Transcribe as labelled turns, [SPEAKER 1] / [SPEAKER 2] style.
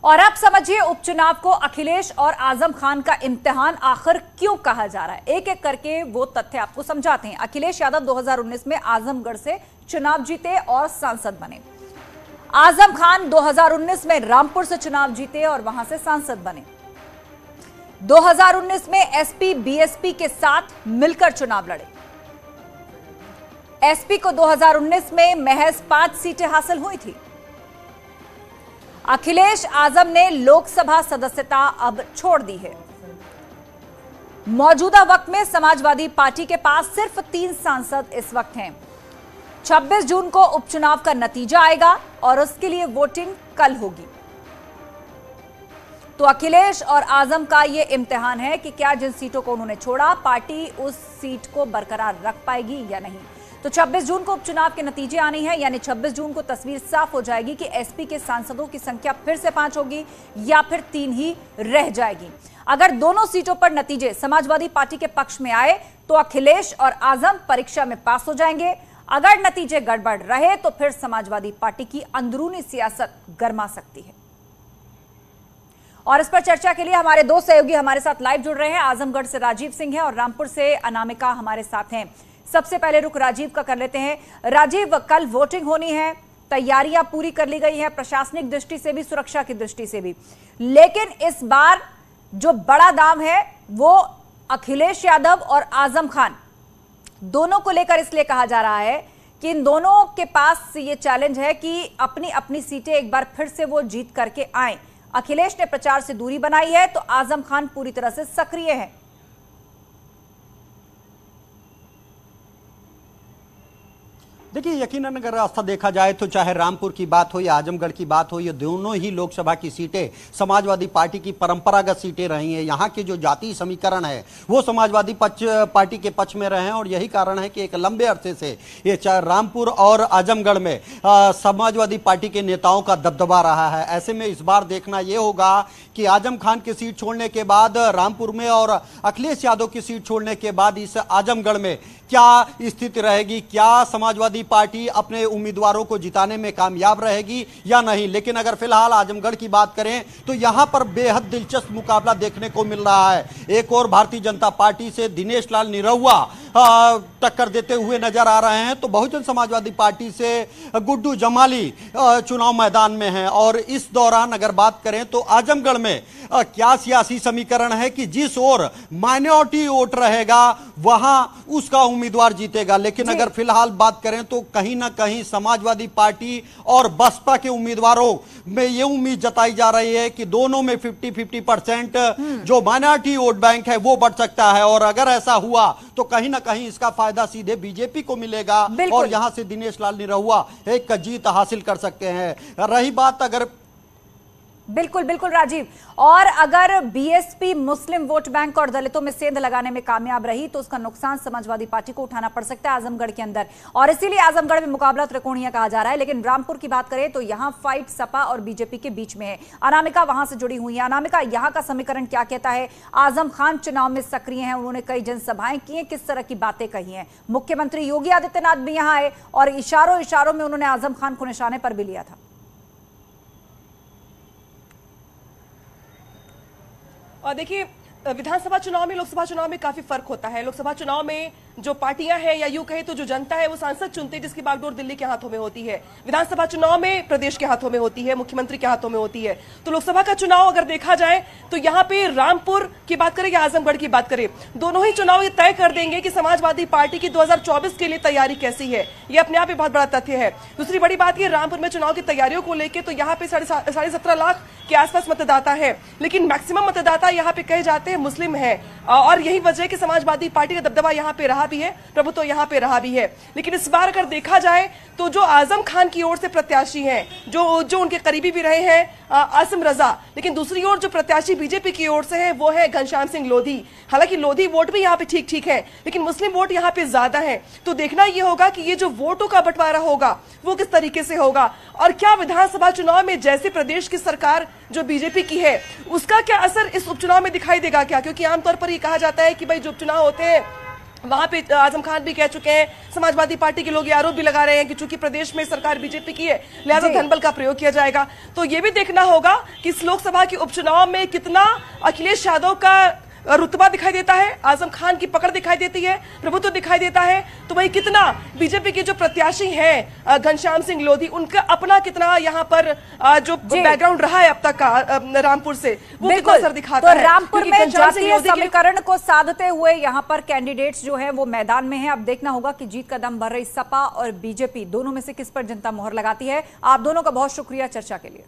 [SPEAKER 1] और अब समझिए उपचुनाव को अखिलेश और आजम खान का इम्तिहान आखिर क्यों कहा जा रहा है। एक एक करके वो तथ्य आपको समझाते हैं। अखिलेश यादव 2019 में आजमगढ़ से चुनाव जीते और सांसद बने। आजम खान 2019 में रामपुर से चुनाव जीते और वहां से सांसद बने। 2019 में एसपी बीएसपी के साथ मिलकर चुनाव लड़े। एसपी को 2019 में महज 5 सीटें हासिल हुई थी। अखिलेश आजम ने लोकसभा सदस्यता अब छोड़ दी है। मौजूदा वक्त में समाजवादी पार्टी के पास सिर्फ 3 सांसद इस वक्त हैं। 26 जून को उपचुनाव का नतीजा आएगा और उसके लिए वोटिंग कल होगी। तो अखिलेश और आजम का यह इम्तिहान है कि क्या जिन सीटों को उन्होंने छोड़ा पार्टी उस सीट को बरकरार रख पाएगी या नहीं। तो 26 जून को उपचुनाव के नतीजे आने हैं, यानी 26 जून को तस्वीर साफ हो जाएगी कि एसपी के सांसदों की संख्या फिर से 5 होगी या फिर 3 ही रह जाएगी। अगर दोनों सीटों पर नतीजे समाजवादी पार्टी के पक्ष में आए तो अखिलेश और आजम परीक्षा में पास हो जाएंगे। अगर नतीजे गड़बड़ रहे तो फिर समाजवादी पार्टी की अंदरूनी सियासत गरमा सकती है। और इस पर चर्चा के लिए हमारे 2 सहयोगी हमारे साथ लाइव जुड़ रहे हैं। आजमगढ़ से राजीव सिंह है और रामपुर से अनामिका हमारे साथ हैं। सबसे पहले रुख राजीव का कर लेते हैं। राजीव, कल वोटिंग होनी है, तैयारियां पूरी कर ली गई है, प्रशासनिक दृष्टि से भी, सुरक्षा की दृष्टि से भी, लेकिन इस बार जो बड़ा दाम है वो अखिलेश यादव और आजम खान दोनों को लेकर इसलिए कहा जा रहा है कि इन दोनों के पास ये चैलेंज है कि अपनी अपनी सीटें एक बार फिर से वो जीत करके आए। अखिलेश ने प्रचार से दूरी बनाई है तो आजम खान पूरी तरह से सक्रिय है।
[SPEAKER 2] देखिए, यकीनन अगर रास्ता देखा जाए तो चाहे रामपुर की बात हो या आजमगढ़ की बात हो, ये दोनों ही लोकसभा की सीटें समाजवादी पार्टी की परंपरागत सीटें रही हैं। यहाँ के जो जातीय समीकरण है वो समाजवादी पार्टी के पक्ष में रहे हैं और यही कारण है कि एक लंबे अरसे से ये चाहे रामपुर और आजमगढ़ में समाजवादी पार्टी के नेताओं का दबदबा रहा है। ऐसे में इस बार देखना यह होगा कि आजम खान की सीट छोड़ने के बाद रामपुर में और अखिलेश यादव की सीट छोड़ने के बाद इस आजमगढ़ में क्या स्थिति रहेगी, क्या समाजवादी पार्टी अपने उम्मीदवारों को जिताने में कामयाब रहेगी या नहीं। लेकिन अगर फिलहाल आजमगढ़ की बात करें तो यहां पर बेहद दिलचस्प मुकाबला देखने को मिल रहा है। एक और भारतीय जनता पार्टी से दिनेश लाल निरहुआ टक्कर देते हुए नजर आ रहे हैं, तो बहुजन समाजवादी पार्टी से गुड्डू जमाली चुनाव मैदान में हैं। और इस दौरान अगर बात करें तो आजमगढ़ में क्या सियासी समीकरण है कि जिस ओर माइनॉरिटी वोट रहेगा वहां उसका उम्मीदवार जीतेगा। लेकिन अगर फिलहाल बात करें तो कहीं ना कहीं समाजवादी पार्टी और बसपा के उम्मीदवारों में यह उम्मीद जताई जा रही है कि दोनों में 50-50% जो माइनॉरिटी वोट बैंक है वो बढ़ सकता है। और अगर ऐसा हुआ तो कहीं ना कहीं इसका फायदा सीधे बीजेपी को मिलेगा और यहां से दिनेश लाल निरहुआ एक जीत हासिल कर सकते हैं। रही बात अगर
[SPEAKER 1] बिल्कुल बिल्कुल राजीव, और अगर बीएसपी मुस्लिम वोट बैंक और दलितों में सेंध लगाने में कामयाब रही तो उसका नुकसान समाजवादी पार्टी को उठाना पड़ सकता है आजमगढ़ के अंदर, और इसीलिए आजमगढ़ में मुकाबला त्रिकोणीय कहा जा रहा है। लेकिन रामपुर की बात करें तो यहां फाइट सपा और बीजेपी के बीच में है। अनामिका वहां से जुड़ी हुई है। अनामिका, यहां का समीकरण क्या कहता है? आजम खान चुनाव में सक्रिय हैं, उन्होंने कई जनसभाएं की हैं, किस तरह की बातें कही हैं? मुख्यमंत्री योगी आदित्यनाथ भी यहां आए और इशारों में उन्होंने आजम खान को निशाने पर भी लिया था।
[SPEAKER 3] और देखिए, विधानसभा चुनाव में लोकसभा चुनाव में काफी फर्क होता है। लोकसभा चुनाव में जो पार्टियां हैं या यूं कहे तो जो जनता है वो सांसद चुनते हैं, जिसकी बागडोर दिल्ली के हाथों में होती है। विधानसभा चुनाव में प्रदेश के हाथों में होती है, मुख्यमंत्री के हाथों में होती है। तो लोकसभा का चुनाव अगर देखा जाए तो यहाँ पे रामपुर की बात करें या आजमगढ़ की बात करें, दोनों ही चुनाव ये तय कर देंगे कि समाजवादी पार्टी की 2024 के लिए तैयारी कैसी है। ये अपने आप में बहुत बड़ा तथ्य है। दूसरी बड़ी बात ये, रामपुर में चुनाव की तैयारियों को लेकर तो यहाँ पे 17.5 लाख के आसपास मतदाता है, लेकिन मैक्सिमम मतदाता यहाँ पे कहे जाते हैं मुस्लिम है। और यही वजह कि समाजवादी पार्टी का दबदबा यहाँ पे रहा भी है, प्रभुत्व तो यहाँ पे रहा भी है। लेकिन इस बार अगर देखा जाए तो जो आजम खान की ओर से प्रत्याशी हैं, जो उनके करीबी भी रहे हैं आसिम रजा, लेकिन दूसरी ओर जो प्रत्याशी बीजेपी की ओर से है वो है घनश्याम सिंह लोधी। हालांकि लोधी वोट भी यहाँ पे ठीक ठीक है, लेकिन मुस्लिम वोट यहाँ पे ज्यादा है। तो देखना ये होगा कि ये जो वोटों का बंटवारा होगा वो किस तरीके से होगा, और क्या विधानसभा चुनाव में जैसे प्रदेश की सरकार जो बीजेपी की है उसका क्या असर इस उपचुनाव में दिखाई देगा क्या? क्योंकि आमतौर पर ये कहा जाता है कि भाई जो उपचुनाव होते हैं वहां पे आजम खान भी कह चुके हैं, समाजवादी पार्टी के लोग ये आरोप भी लगा रहे हैं कि चूंकि प्रदेश में सरकार बीजेपी की है लिहाजा धनबल का प्रयोग किया जाएगा। तो ये भी देखना होगा कि इस लोकसभा के उपचुनाव में कितना अखिलेश यादव का रुतबा दिखाई देता है, आजम खान की पकड़ दिखाई देती है, प्रभुत्व दिखाई देता है, तो वही कितना बीजेपी के जो प्रत्याशी हैं घनश्याम सिंह लोधी, उनका अपना कितना यहाँ पर जो बैकग्राउंड रहा है अब तक का रामपुर से, वो कितना असर दिखाता है।
[SPEAKER 1] तो रामपुर में जातीय समीकरण को साधते हुए यहाँ पर कैंडिडेट्स जो है वो मैदान में है। अब देखना होगा कि जीत का दम भर रही सपा और बीजेपी दोनों में से किस पर जनता मोहर लगाती है। आप दोनों का बहुत शुक्रिया चर्चा के लिए।